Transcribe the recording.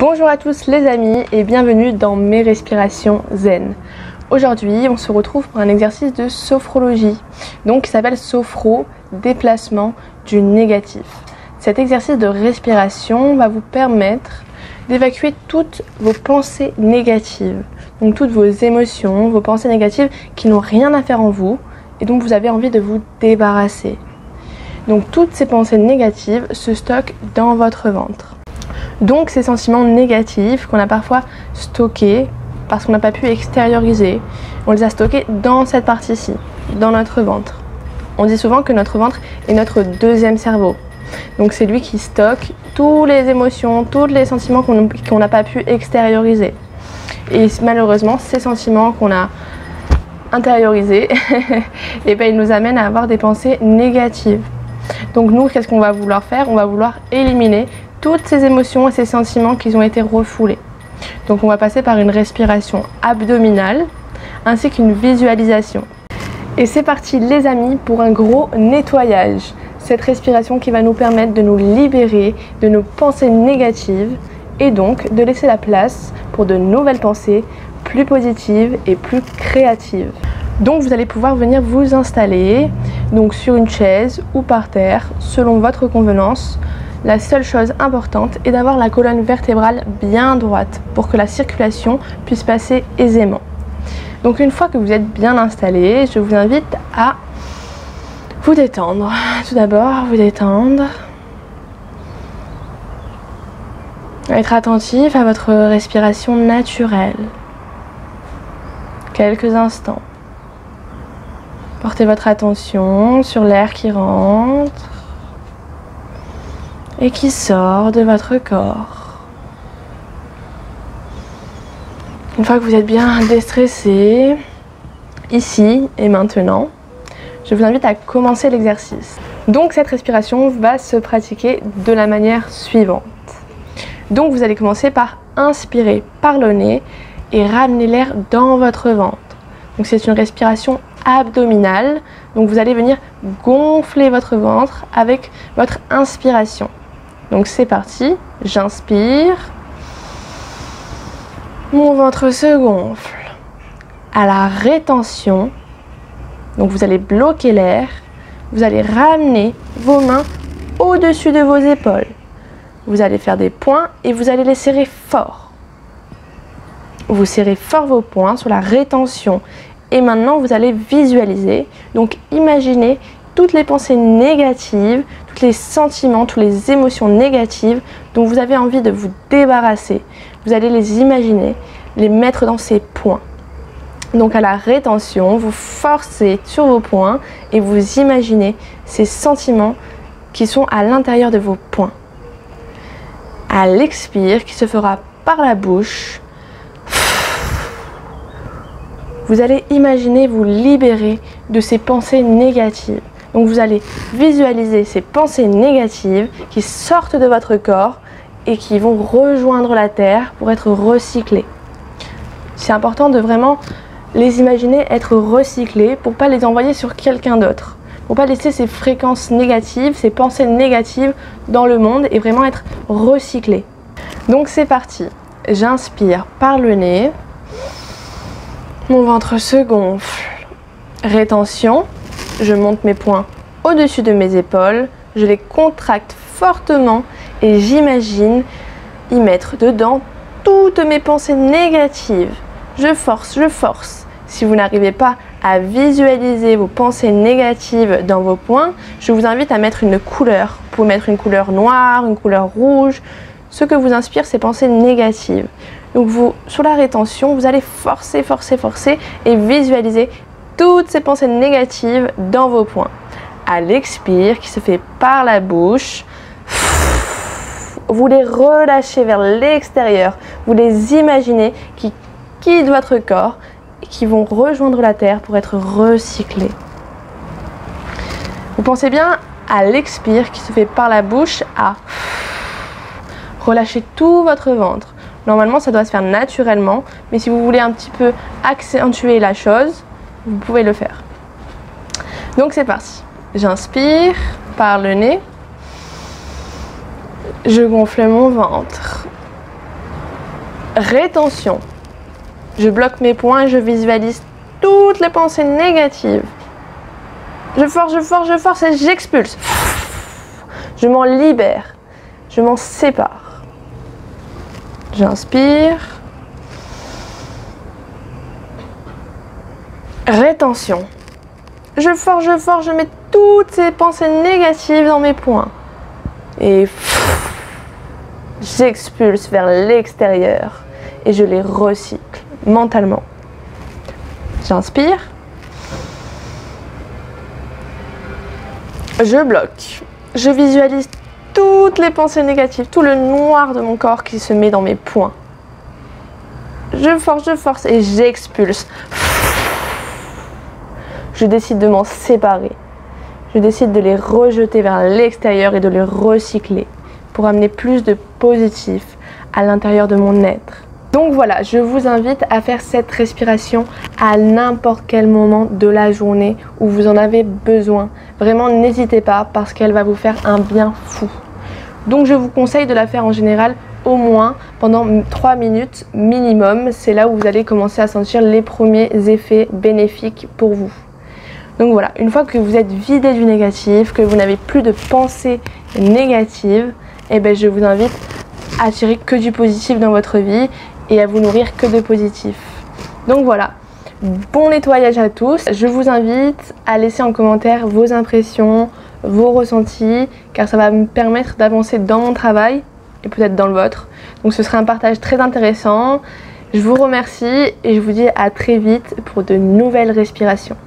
Bonjour à tous les amis et bienvenue dans mes respirations zen. Aujourd'hui on se retrouve pour un exercice de sophrologie, donc qui s'appelle sophro, déplacement du négatif. Cet exercice de respiration va vous permettre d'évacuer toutes vos pensées négatives, donc toutes vos émotions, vos pensées négatives qui n'ont rien à faire en vous et dont vous avez envie de vous débarrasser. Donc toutes ces pensées négatives se stockent dans votre ventre. Donc ces sentiments négatifs qu'on a parfois stockés parce qu'on n'a pas pu extérioriser, on les a stockés dans cette partie-ci, dans notre ventre. On dit souvent que notre ventre est notre deuxième cerveau. Donc c'est lui qui stocke toutes les émotions, tous les sentiments qu'on n'a pas pu extérioriser. Et malheureusement, ces sentiments qu'on a intériorisés, et ben, ils nous amènent à avoir des pensées négatives. Donc nous, qu'est-ce qu'on va vouloir faire? On va vouloir éliminer toutes ces émotions et ces sentiments qui ont été refoulés. Donc on va passer par une respiration abdominale ainsi qu'une visualisation. Et c'est parti les amis pour un gros nettoyage. Cette respiration qui va nous permettre de nous libérer de nos pensées négatives et donc de laisser la place pour de nouvelles pensées plus positives et plus créatives. Donc vous allez pouvoir venir vous installer donc sur une chaise ou par terre selon votre convenance. La seule chose importante est d'avoir la colonne vertébrale bien droite pour que la circulation puisse passer aisément. Donc une fois que vous êtes bien installé, je vous invite à vous détendre. Tout d'abord, vous détendre. Être attentif à votre respiration naturelle. Quelques instants. Portez votre attention sur l'air qui rentre et qui sort de votre corps. Une fois que vous êtes bien déstressé, ici et maintenant, je vous invite à commencer l'exercice. Donc cette respiration va se pratiquer de la manière suivante. Donc vous allez commencer par inspirer par le nez et ramener l'air dans votre ventre. Donc c'est une respiration abdominale. Donc vous allez venir gonfler votre ventre avec votre inspiration. Donc c'est parti, j'inspire, mon ventre se gonfle. À la rétention, donc vous allez bloquer l'air, vous allez ramener vos mains au-dessus de vos épaules. Vous allez faire des poings et vous allez les serrer fort. Vous serrez fort vos poings sur la rétention. Et maintenant vous allez visualiser, donc imaginez toutes les pensées négatives, tous les sentiments, toutes les émotions négatives dont vous avez envie de vous débarrasser. Vous allez les imaginer, les mettre dans ces points. Donc à la rétention, vous forcez sur vos points et vous imaginez ces sentiments qui sont à l'intérieur de vos points. À l'expire, qui se fera par la bouche, vous allez imaginer vous libérer de ces pensées négatives. Donc vous allez visualiser ces pensées négatives qui sortent de votre corps et qui vont rejoindre la terre pour être recyclées. C'est important de vraiment les imaginer être recyclées pour ne pas les envoyer sur quelqu'un d'autre. Pour ne pas laisser ces fréquences négatives, ces pensées négatives dans le monde et vraiment être recyclées. Donc c'est parti. J'inspire par le nez. Mon ventre se gonfle. Rétention. Je monte mes poings au-dessus de mes épaules, je les contracte fortement et j'imagine y mettre dedans toutes mes pensées négatives. Je force, je force. Si vous n'arrivez pas à visualiser vos pensées négatives dans vos poings, je vous invite à mettre une couleur. Vous pouvez mettre une couleur noire, une couleur rouge, ce que vous inspire ces pensées négatives. Donc vous, sur la rétention, vous allez forcer, forcer, forcer et visualiser toutes ces pensées négatives dans vos poings. À l'expire, qui se fait par la bouche, vous les relâchez vers l'extérieur. Vous les imaginez qui quittent votre corps et qui vont rejoindre la terre pour être recyclés. Vous pensez bien à l'expire, qui se fait par la bouche, à relâcher tout votre ventre. Normalement, ça doit se faire naturellement, mais si vous voulez un petit peu accentuer la chose, vous pouvez le faire. Donc c'est parti. J'inspire par le nez. Je gonfle mon ventre. Rétention. Je bloque mes poings et je visualise toutes les pensées négatives. Je force et j'expulse. Je m'en libère. Je m'en sépare. J'inspire. Rétention. Je force, je mets toutes ces pensées négatives dans mes poings. Et j'expulse vers l'extérieur et je les recycle mentalement. J'inspire. Je bloque. Je visualise toutes les pensées négatives, tout le noir de mon corps qui se met dans mes poings. Je force et j'expulse. Je décide de m'en séparer. Je décide de les rejeter vers l'extérieur et de les recycler pour amener plus de positif à l'intérieur de mon être. Donc voilà, je vous invite à faire cette respiration à n'importe quel moment de la journée où vous en avez besoin. Vraiment, n'hésitez pas parce qu'elle va vous faire un bien fou. Donc je vous conseille de la faire en général au moins pendant 3 minutes minimum. C'est là où vous allez commencer à sentir les premiers effets bénéfiques pour vous. Donc voilà, une fois que vous êtes vidé du négatif, que vous n'avez plus de pensées négatives, eh ben je vous invite à attirer que du positif dans votre vie et à vous nourrir que de positif. Donc voilà, bon nettoyage à tous. Je vous invite à laisser en commentaire vos impressions, vos ressentis, car ça va me permettre d'avancer dans mon travail et peut-être dans le vôtre. Donc ce sera un partage très intéressant. Je vous remercie et je vous dis à très vite pour de nouvelles respirations.